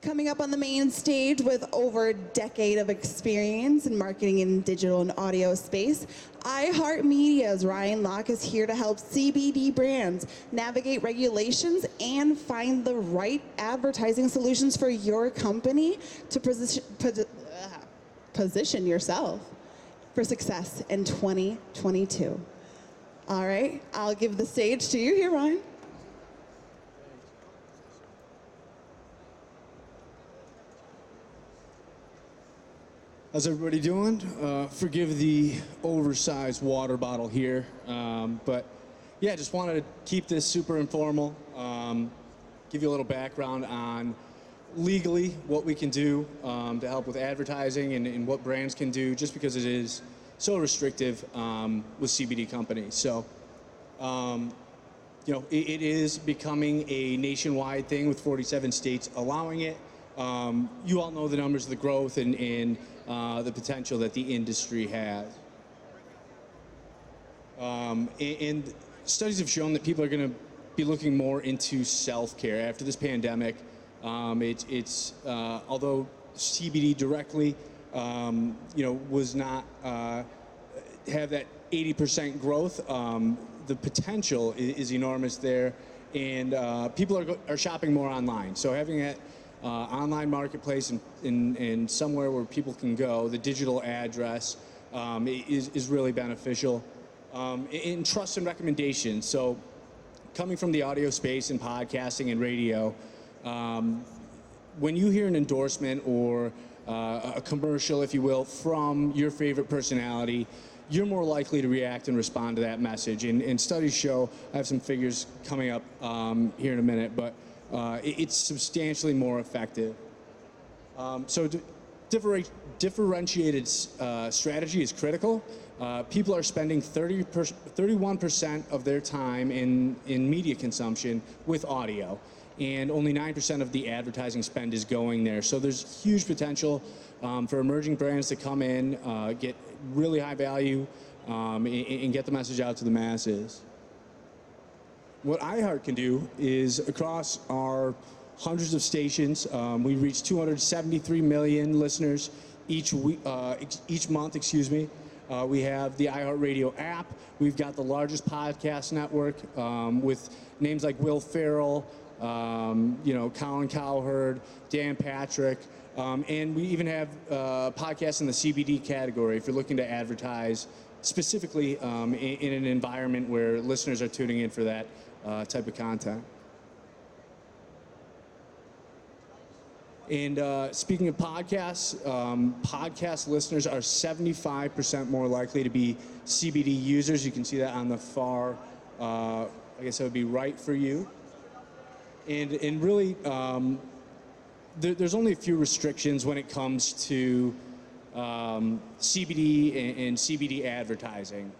Coming up on the main stage with over a decade of experience in marketing in digital and audio space, iHeartMedia's Ryan Loach is here to help CBD brands navigate regulations and find the right advertising solutions for your company to position yourself for success in 2022. All right, I'll give the stage to you here, Ryan. How's everybody doing? Forgive the oversized water bottle here, but yeah, just wanted to keep this super informal, give you a little background on legally what we can do to help with advertising and what brands can do, just because it is so restrictive with CBD companies. So, you know, it is becoming a nationwide thing with 47 states allowing it. You all know the numbers of the growth and the potential that the industry has. And studies have shown that people are going to be looking more into self-care after this pandemic. Although CBD directly, you know, was not have that 80% growth, the potential is enormous there, and people are shopping more online. So having that online marketplace and somewhere where people can go, the digital address is really beneficial. In trust and recommendation, so coming from the audio space and podcasting and radio, when you hear an endorsement or a commercial, if you will, from your favorite personality, you're more likely to react and respond to that message. And studies show, I have some figures coming up here in a minute, but it's substantially more effective. So differentiated strategy is critical. People are spending 31% of their time in media consumption with audio, and only 9% of the advertising spend is going there. So there's huge potential for emerging brands to come in, get really high value, and get the message out to the masses. What iHeart can do is, across our hundreds of stations, we reach 273 million listeners each month. Excuse me. We have the iHeartRadio app. We've got the largest podcast network with names like Will Ferrell, you know, Colin Cowherd, Dan Patrick, and we even have podcasts in the CBD category if you're looking to advertise specifically in an environment where listeners are tuning in for that type of content. And speaking of podcasts, podcast listeners are 75% more likely to be CBD users. You can see that on the far, I guess that would be right for you. And really, there's only a few restrictions when it comes to CBD and CBD advertising.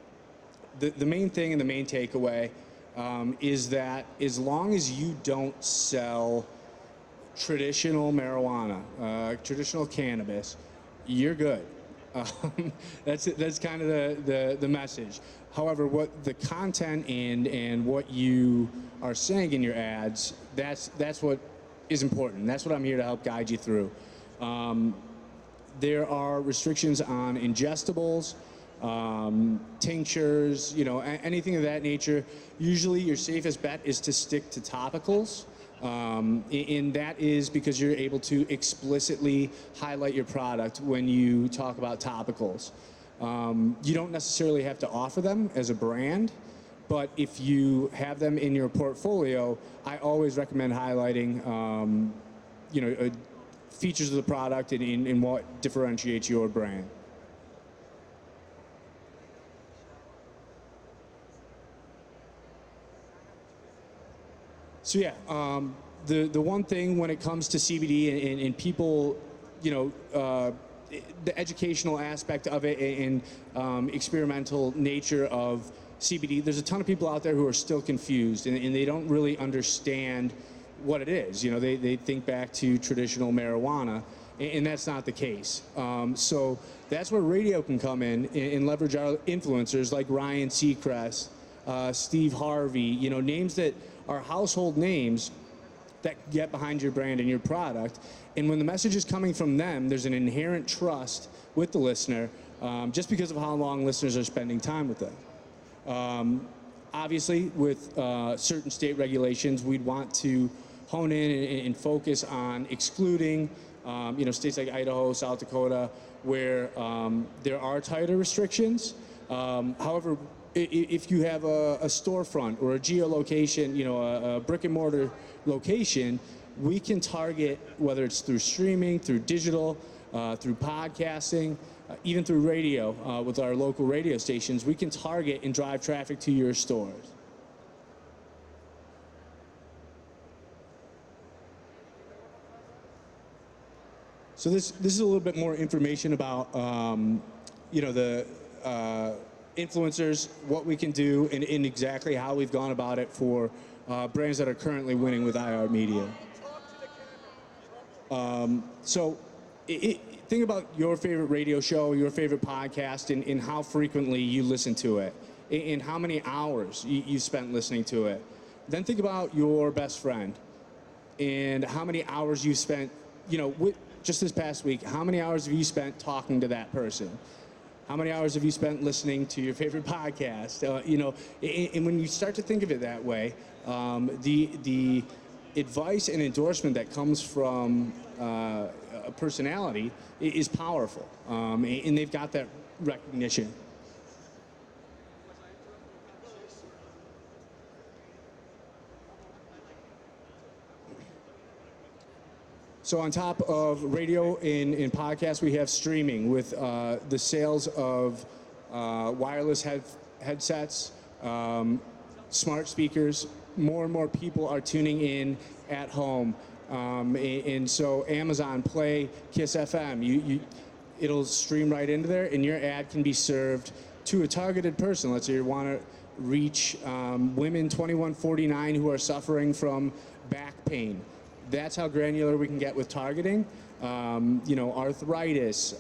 The main thing and the main takeaway is that as long as you don't sell traditional marijuana, traditional cannabis, you're good. That's kind of the message. However, what the content and what you are saying in your ads, that's what is important. That's what I'm here to help guide you through. There are restrictions on ingestibles, tinctures, you know, anything of that nature. Usually your safest bet is to stick to topicals. And that is because you're able to explicitly highlight your product when you talk about topicals. You don't necessarily have to offer them as a brand, but if you have them in your portfolio, I always recommend highlighting, you know, features of the product and what differentiates your brand. So yeah, the one thing when it comes to CBD and people, you know, the educational aspect of it and experimental nature of CBD, there's a ton of people out there who are still confused and they don't really understand what it is. You know, they think back to traditional marijuana, and that's not the case. So that's where radio can come in and leverage our influencers like Ryan Seacrest, Steve Harvey, you know, names that are household names that get behind your brand and your product. And when the message is coming from them, there's an inherent trust with the listener, just because of how long listeners are spending time with them. Obviously, with certain state regulations, we'd want to hone in and focus on excluding, states like Idaho, South Dakota, where there are tighter restrictions. However, if you have a storefront or a geolocation, a brick and mortar location, we can target, whether it's through streaming, through digital, through podcasting, even through radio, with our local radio stations, we can target and drive traffic to your stores. So this is a little bit more information about, the influencers, what we can do, and exactly how we've gone about it for brands that are currently winning with IR Media. Think about your favorite radio show, your favorite podcast, and how frequently you listen to it, and how many hours you spent listening to it. Then think about your best friend, and how many hours you spent, just this past week, how many hours have you spent talking to that person? How many hours have you spent listening to your favorite podcast? And when you start to think of it that way, the advice and endorsement that comes from a personality is powerful, and they've got that recognition. So on top of radio and podcasts, we have streaming with the sales of wireless headsets, smart speakers. More and more people are tuning in at home. And so Amazon Play, Kiss FM, it'll stream right into there, and your ad can be served to a targeted person. Let's say you want to reach women 21-49 who are suffering from back pain. That's how granular we can get with targeting. Arthritis,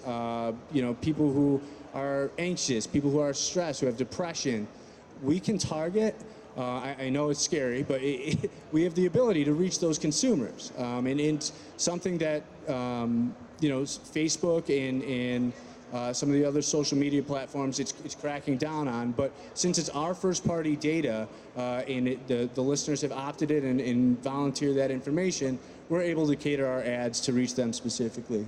people who are anxious, people who are stressed, who have depression. We can target. I know it's scary, but we have the ability to reach those consumers. And it's something that, Facebook and some of the other social media platforms, it's cracking down on. But since it's our first-party data, and the listeners have opted in and volunteered that information, we're able to cater our ads to reach them specifically.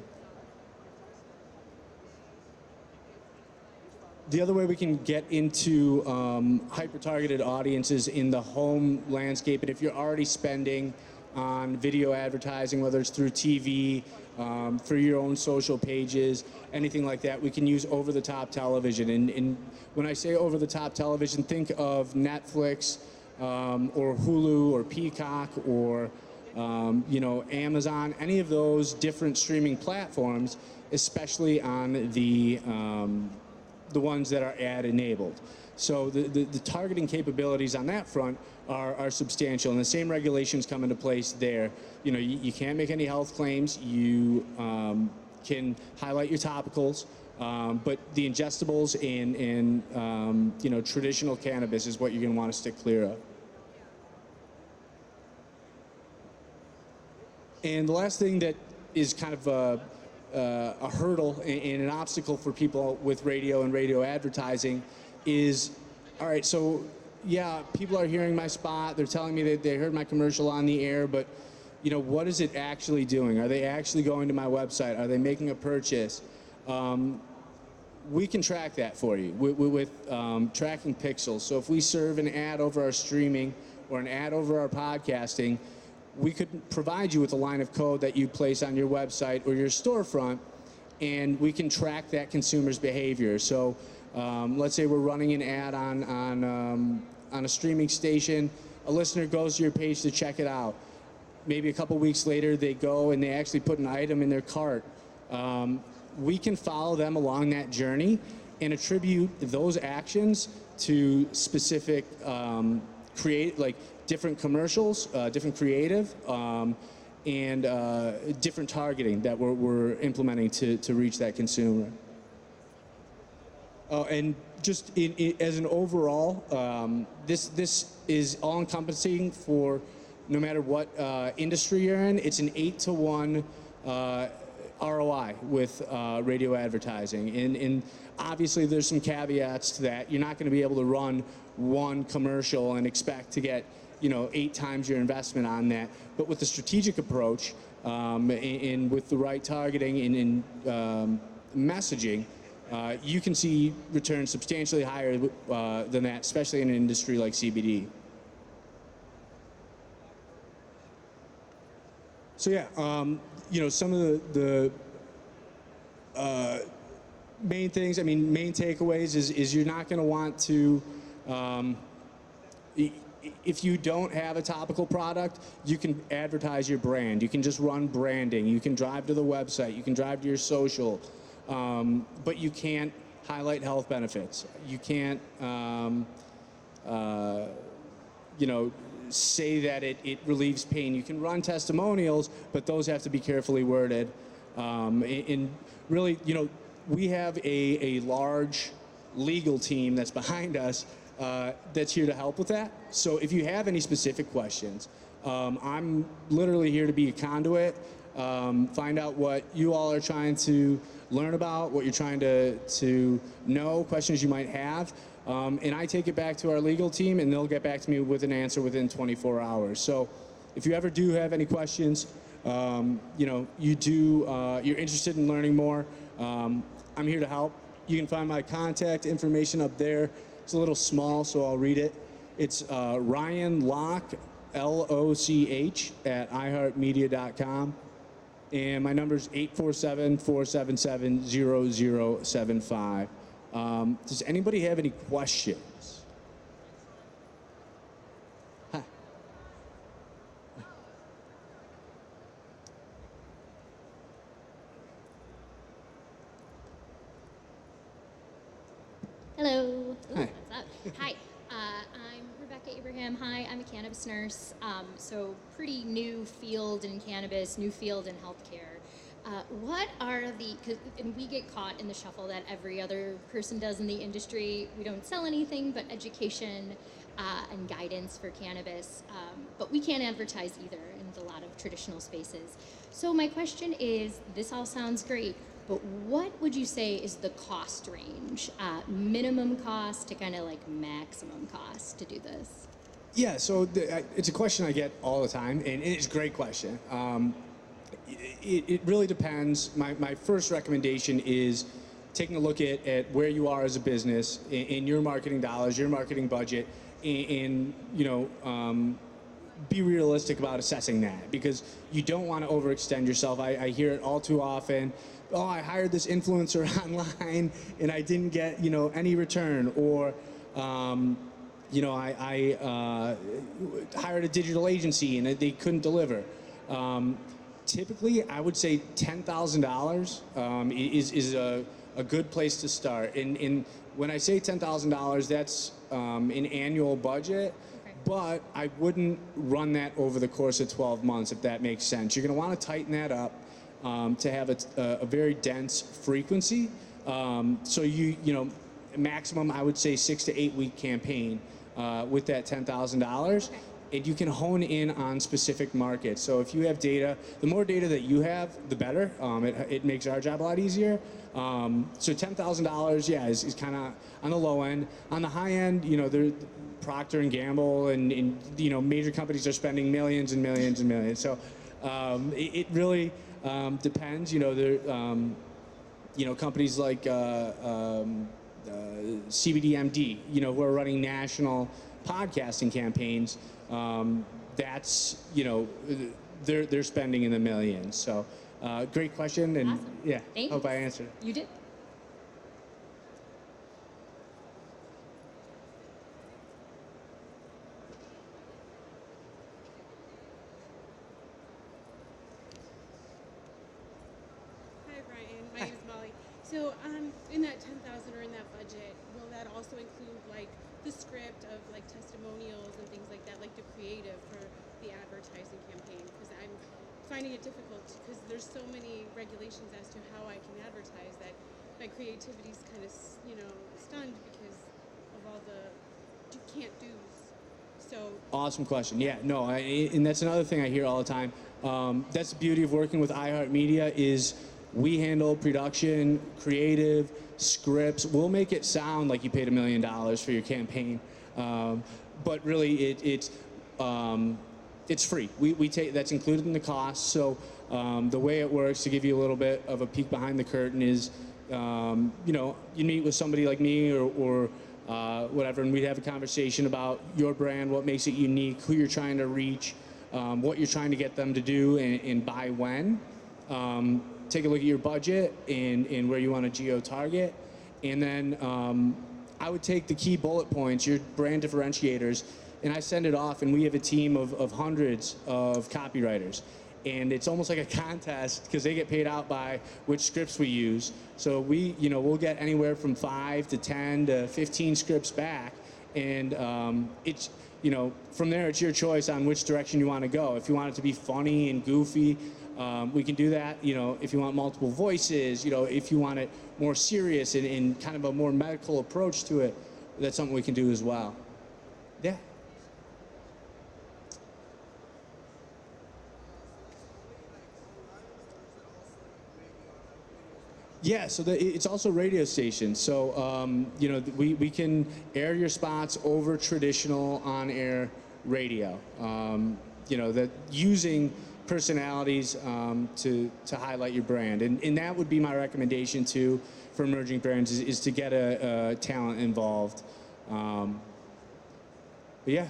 The other way we can get into hyper-targeted audiences in the home landscape, and if you're already spending on video advertising, whether it's through TV, for your own social pages, anything like that, we can use over-the-top television. And when I say over-the-top television, think of Netflix, or Hulu, or Peacock, or Amazon, any of those different streaming platforms, especially on the ones that are ad-enabled. So the targeting capabilities on that front are substantial, and the same regulations come into place there. You can't make any health claims. You can highlight your topicals, but the ingestibles and traditional cannabis is what you're going to want to stick clear of. And the last thing that is kind of a hurdle and an obstacle for people with radio and radio advertising is, all right, so yeah, people are hearing my spot, they're telling me that they heard my commercial on the air, but what is it actually doing? Are they actually going to my website? Are they making a purchase? We can track that for you with tracking pixels. So if we serve an ad over our streaming or an ad over our podcasting, we could provide you with a line of code that you place on your website or your storefront, and we can track that consumer's behavior. So let's say we're running an ad on a streaming station. A listener goes to your page to check it out. Maybe a couple weeks later, they go and they actually put an item in their cart. We can follow them along that journey and attribute those actions to specific different commercials, different creative, and different targeting that we're implementing to reach that consumer. And just as an overall, this is all-encompassing for no matter what industry you're in, it's an 8-to-1 ROI with radio advertising. And obviously there's some caveats to that. You're not going to be able to run one commercial and expect to get 8 times your investment on that. But with the strategic approach and with the right targeting and messaging, you can see returns substantially higher than that, especially in an industry like CBD. So yeah, some of the main things, main takeaways is you're not going to want to, if you don't have a topical product, you can advertise your brand. You can just run branding. You can drive to the website. You can drive to your social, but you can't highlight health benefits. You can't, say that it relieves pain. You can run testimonials, but those have to be carefully worded. And really, we have a large legal team that's behind us that's here to help with that. So if you have any specific questions, I'm literally here to be a conduit, find out what you all are trying to learn about, what you're trying to know, questions you might have. And I take it back to our legal team, and they'll get back to me with an answer within 24 hours. So if you ever do have any questions, you're interested in learning more, I'm here to help. You can find my contact information up there. It's a little small, so I'll read it. It's Ryan Loch, Loch, at iHeartMedia.com. And my number is 847-477-0075. Does anybody have any questions? Hi. Hello. Hi. What's up? Hi. I'm Rebecca Abraham. Hi, I'm a cannabis nurse. So pretty new field in cannabis, new field in healthcare. What are and we get caught in the shuffle that every other person does in the industry. We don't sell anything but education and guidance for cannabis, but we can't advertise either in a lot of traditional spaces. So my question is, this all sounds great, but what would you say is the cost range, minimum cost to kind of like maximum cost to do this? Yeah, so it's a question I get all the time, and it's a great question. It really depends. My first recommendation is taking a look at where you are as a business in your marketing dollars, your marketing budget, and be realistic about assessing that, because you don't want to overextend yourself. I hear it all too often. Oh, I hired this influencer online and I didn't get any return, or I hired a digital agency and they couldn't deliver. Typically, I would say $10,000 is a good place to start. And when I say $10,000, that's an annual budget. Okay. But I wouldn't run that over the course of 12 months, if that makes sense. You're going to want to tighten that up to have a very dense frequency. So maximum, I would say 6 to 8 week campaign with that $10,000. Okay. And you can hone in on specific markets. So if you have data, the more data that you have, the better. It makes our job a lot easier. So $10,000, yeah, is kind of on the low end. On the high end, there Procter and Gamble and major companies are spending millions and millions and millions. So it really depends. Companies like CBD who are running national podcasting campaigns. That's they're spending in the millions. So great question, and Awesome. yeah, Thanks. hope I answered. You did. Hi, Brian. My name is Molly. So, in that 10,000 or in that budget, will that also include like the script of like testimonials and things like that, like the creative for the advertising campaign? Because I'm finding it difficult because there's so many regulations as to how I can advertise that my creativity's kind of stunned because of all the can't do's. So Awesome question. Yeah, no, and that's another thing I hear all the time. That's the beauty of working with iHeartMedia is we handle production, creative, scripts. We'll make it sound like you paid $1 million for your campaign, but really it's free. We take that's included in the cost. So the way it works, to give you a little bit of a peek behind the curtain, is you meet with somebody like me or whatever, and we'd have a conversation about your brand, what makes it unique, who you're trying to reach, what you're trying to get them to do, and by when. Take a look at your budget and where you want to geo-target. And then I would take the key bullet points, your brand differentiators, and I send it off, and we have a team of hundreds of copywriters. And it's almost like a contest because they get paid out by which scripts we use. So we'll get anywhere from 5 to 10 to 15 scripts back, and it's from there it's your choice on which direction you want to go. If you want it to be funny and goofy, we can do that. If you want multiple voices, if you want it more serious and kind of a more medical approach to it, that's something we can do as well. Yeah. Yeah, so it's also radio stations. So we can air your spots over traditional on-air radio. That using personalities to highlight your brand, and that would be my recommendation too for emerging brands is to get a talent involved. But yeah.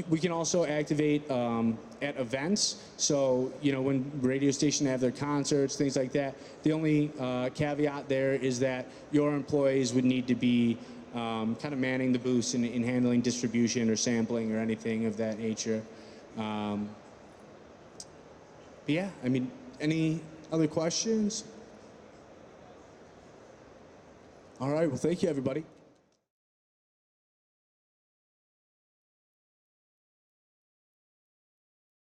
We can also activate at events. So, when radio stations have their concerts, things like that, the only caveat there is that your employees would need to be kind of manning the booths and handling distribution or sampling or anything of that nature. But yeah, any other questions? All right, well, thank you, everybody.